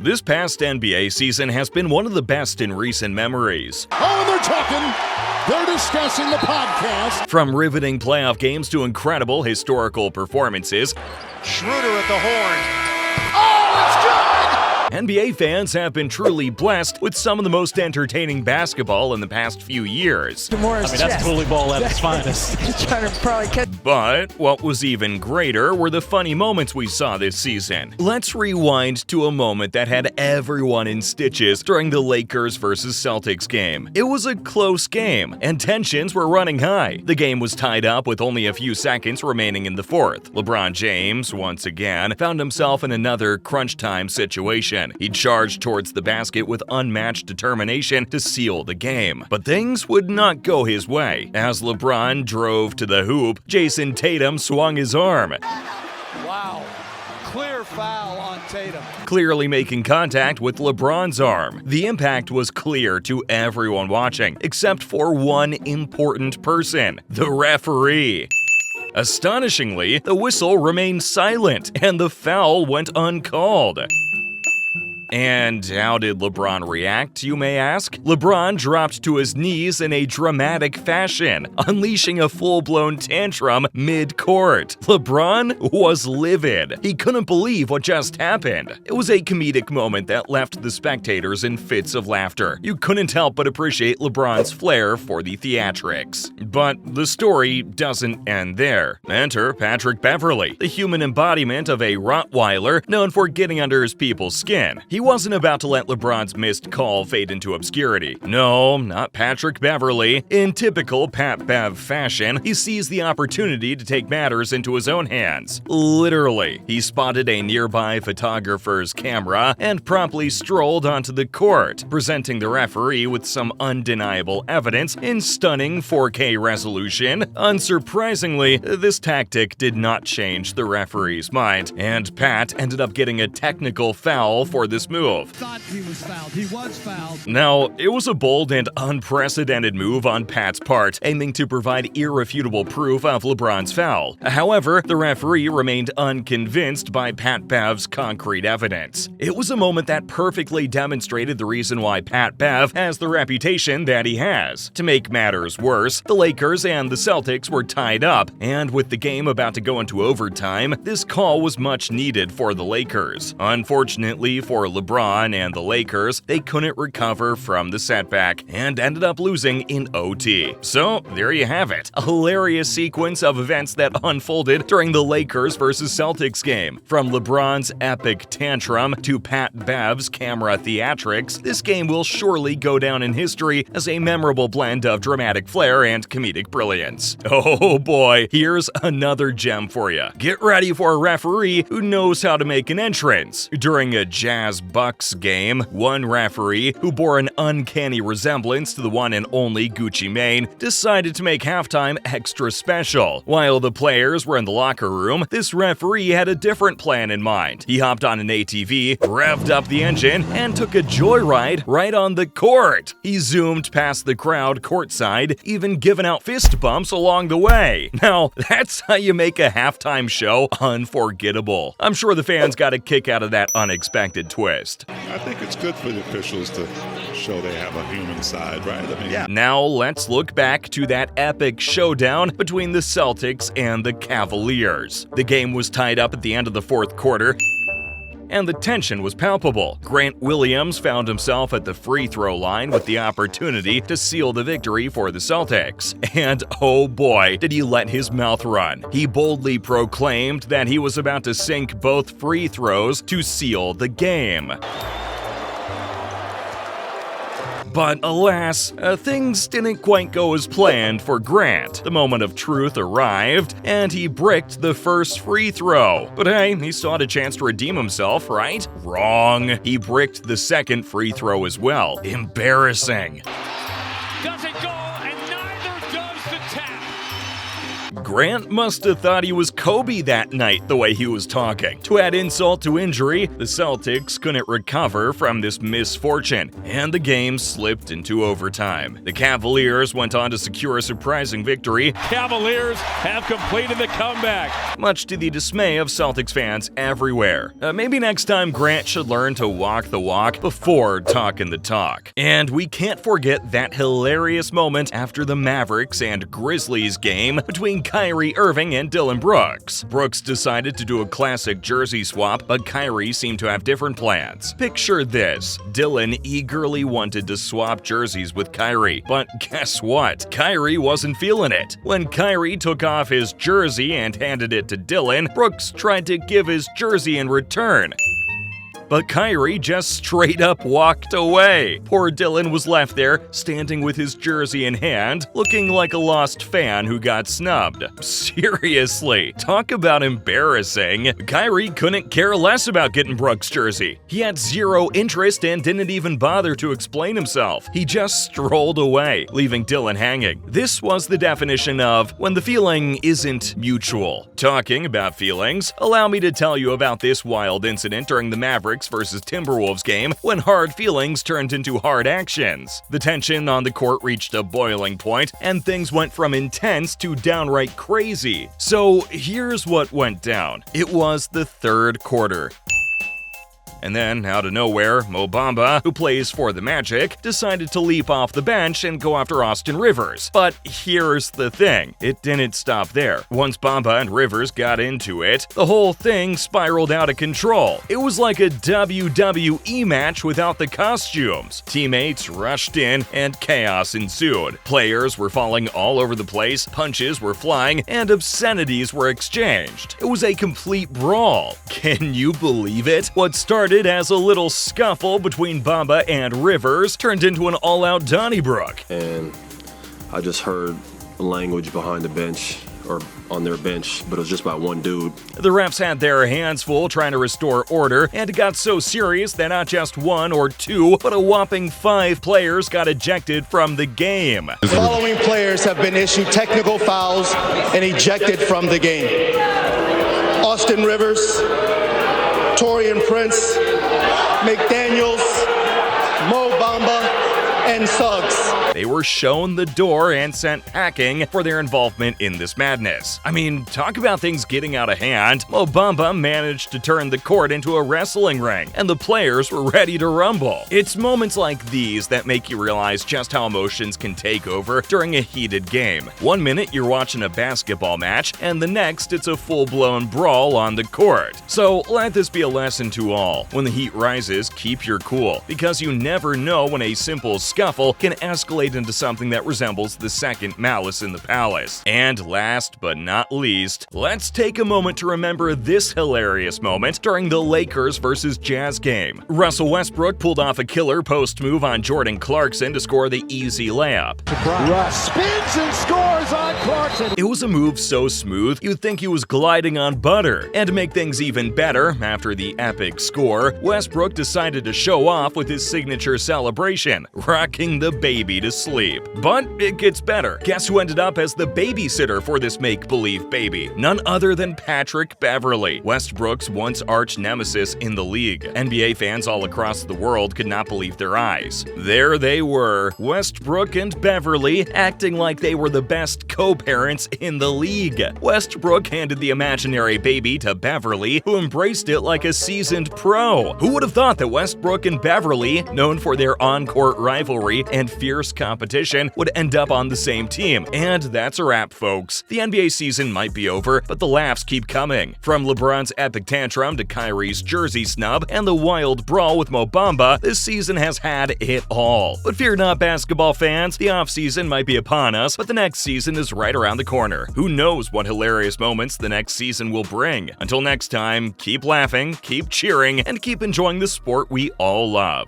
This past NBA season has been one of the best in recent memories. Oh, and they're discussing the podcast. From riveting playoff games to incredible historical performances, Schroeder at the horn. Oh, it's good! NBA fans have been truly blessed with some of the most entertaining basketball in the past few years. That's totally ball at its finest. Trying to probably catch. But what was even greater were the funny moments we saw this season. Let's rewind to a moment that had everyone in stitches during the Lakers vs. Celtics game. It was a close game, and tensions were running high. The game was tied up with only a few seconds remaining in the fourth. LeBron James, once again, found himself in another crunch time situation. He charged towards the basket with unmatched determination to seal the game. But things would not go his way. As LeBron drove to the hoop, Jason Tatum swung his arm. Wow. Clear foul on Tatum. Clearly making contact with LeBron's arm. The impact was clear to everyone watching, except for one important person, the referee. Astonishingly, the whistle remained silent and the foul went uncalled. And how did LeBron react, you may ask? LeBron dropped to his knees in a dramatic fashion, unleashing a full-blown tantrum mid-court. LeBron was livid. He couldn't believe what just happened. It was a comedic moment that left the spectators in fits of laughter. You couldn't help but appreciate LeBron's flair for the theatrics. But the story doesn't end there. Enter Patrick Beverley, the human embodiment of a Rottweiler known for getting under his people's skin. He wasn't about to let LeBron's missed call fade into obscurity. No, not Patrick Beverley. In typical Pat Bev fashion, he seized the opportunity to take matters into his own hands. Literally, he spotted a nearby photographer's camera and promptly strolled onto the court, presenting the referee with some undeniable evidence in stunning 4K resolution. Unsurprisingly, this tactic did not change the referee's mind, and Pat ended up getting a technical foul for this move. Thought he was fouled. He was fouled. Now, it was a bold and unprecedented move on Pat's part, aiming to provide irrefutable proof of LeBron's foul. However, the referee remained unconvinced by Pat Bev's concrete evidence. It was a moment that perfectly demonstrated the reason why Pat Bev has the reputation that he has. To make matters worse, the Lakers and the Celtics were tied up, and with the game about to go into overtime, this call was much needed for the Lakers. Unfortunately for LeBron and the Lakers, they couldn't recover from the setback and ended up losing in OT. So, there you have it. A hilarious sequence of events that unfolded during the Lakers vs. Celtics game. From LeBron's epic tantrum to Pat Bev's camera theatrics, this game will surely go down in history as a memorable blend of dramatic flair and comedic brilliance. Oh boy, here's another gem for you. Get ready for a referee who knows how to make an entrance. During a Jazz Bucks game, one referee, who bore an uncanny resemblance to the one and only Gucci Mane, decided to make halftime extra special. While the players were in the locker room, this referee had a different plan in mind. He hopped on an ATV, revved up the engine, and took a joyride right on the court. He zoomed past the crowd courtside, even giving out fist bumps along the way. Now, that's how you make a halftime show unforgettable. I'm sure the fans got a kick out of that unexpected twist. I think it's good for the officials to show they have a human side, right? Yeah. Now let's look back to that epic showdown between the Celtics and the Cavaliers. The game was tied up at the end of the fourth quarter, and the tension was palpable. Grant Williams found himself at the free throw line with the opportunity to seal the victory for the Celtics. And oh boy, did he let his mouth run. He boldly proclaimed that he was about to sink both free throws to seal the game. But alas, things didn't quite go as planned for Grant. The moment of truth arrived, and he bricked the first free throw. But hey, he still had a chance to redeem himself, right? Wrong. He bricked the second free throw as well. Embarrassing. Doesn't go, and neither does the tap. Grant must have thought he was Kobe that night the way he was talking. To add insult to injury, the Celtics couldn't recover from this misfortune, and the game slipped into overtime. The Cavaliers went on to secure a surprising victory. Cavaliers have completed the comeback, much to the dismay of Celtics fans everywhere. Maybe next time Grant should learn to walk the walk before talking the talk. And we can't forget that hilarious moment after the Mavericks and Grizzlies game between Kyrie Irving and Dillon Brooks. Brooks decided to do a classic jersey swap, but Kyrie seemed to have different plans. Picture this: Dillon eagerly wanted to swap jerseys with Kyrie, but guess what? Kyrie wasn't feeling it. When Kyrie took off his jersey and handed it to Dillon, Brooks tried to give his jersey in return, but Kyrie just straight up walked away. Poor Dillon was left there, standing with his jersey in hand, looking like a lost fan who got snubbed. Seriously, talk about embarrassing. Kyrie couldn't care less about getting Brooks' jersey. He had zero interest and didn't even bother to explain himself. He just strolled away, leaving Dillon hanging. This was the definition of when the feeling isn't mutual. Talking about feelings, allow me to tell you about this wild incident during the Mavericks versus Timberwolves game when hard feelings turned into hard actions. The tension on the court reached a boiling point, and things went from intense to downright crazy. So here's what went down. It was the third quarter. And then, out of nowhere, Mo Bamba, who plays for the Magic, decided to leap off the bench and go after Austin Rivers. But here's the thing, it didn't stop there. Once Bamba and Rivers got into it, the whole thing spiraled out of control. It was like a WWE match without the costumes. Teammates rushed in, and chaos ensued. Players were falling all over the place, punches were flying, and obscenities were exchanged. It was a complete brawl. Can you believe it? What started as a little scuffle between Bamba and Rivers turned into an all-out Donnybrook. And I just heard language behind the bench, or on their bench, but it was just by one dude. The refs had their hands full trying to restore order, and it got so serious that not just one or two, but a whopping 5 players got ejected from the game. The following players have been issued technical fouls and ejected from the game: Austin Rivers, Taurean Prince, McDaniels, Mo Bamba, and Suggs. They were shown the door and sent packing for their involvement in this madness. I mean, talk about things getting out of hand. Mo Bamba managed to turn the court into a wrestling ring, and the players were ready to rumble. It's moments like these that make you realize just how emotions can take over during a heated game. One minute you're watching a basketball match, and the next it's a full-blown brawl on the court. So let this be a lesson to all. When the heat rises, keep your cool, because you never know when a simple scuffle can escalate into something that resembles the second Malice in the Palace. And last but not least, let's take a moment to remember this hilarious moment during the Lakers versus Jazz game. Russell Westbrook pulled off a killer post move on Jordan Clarkson to score the easy layup. Russ spins and scores on Clarkson. It was a move so smooth, you'd think he was gliding on butter. And to make things even better, after the epic score, Westbrook decided to show off with his signature celebration, rocking the baby to sleep. But it gets better. Guess who ended up as the babysitter for this make-believe baby? None other than Patrick Beverley, Westbrook's once arch nemesis in the league. NBA fans all across the world could not believe their eyes. There they were, Westbrook and Beverley, acting like they were the best co-parents in the league. Westbrook handed the imaginary baby to Beverley, who embraced it like a seasoned pro. Who would have thought that Westbrook and Beverley, known for their on-court rivalry and fierce competition, would end up on the same team? And that's a wrap, folks. The NBA season might be over, but the laughs keep coming. From LeBron's epic tantrum to Kyrie's jersey snub and the wild brawl with Mo Bamba, this season has had it all. But fear not, basketball fans, the offseason might be upon us, but the next season is right around the corner. Who knows what hilarious moments the next season will bring? Until next time, keep laughing, keep cheering, and keep enjoying the sport we all love.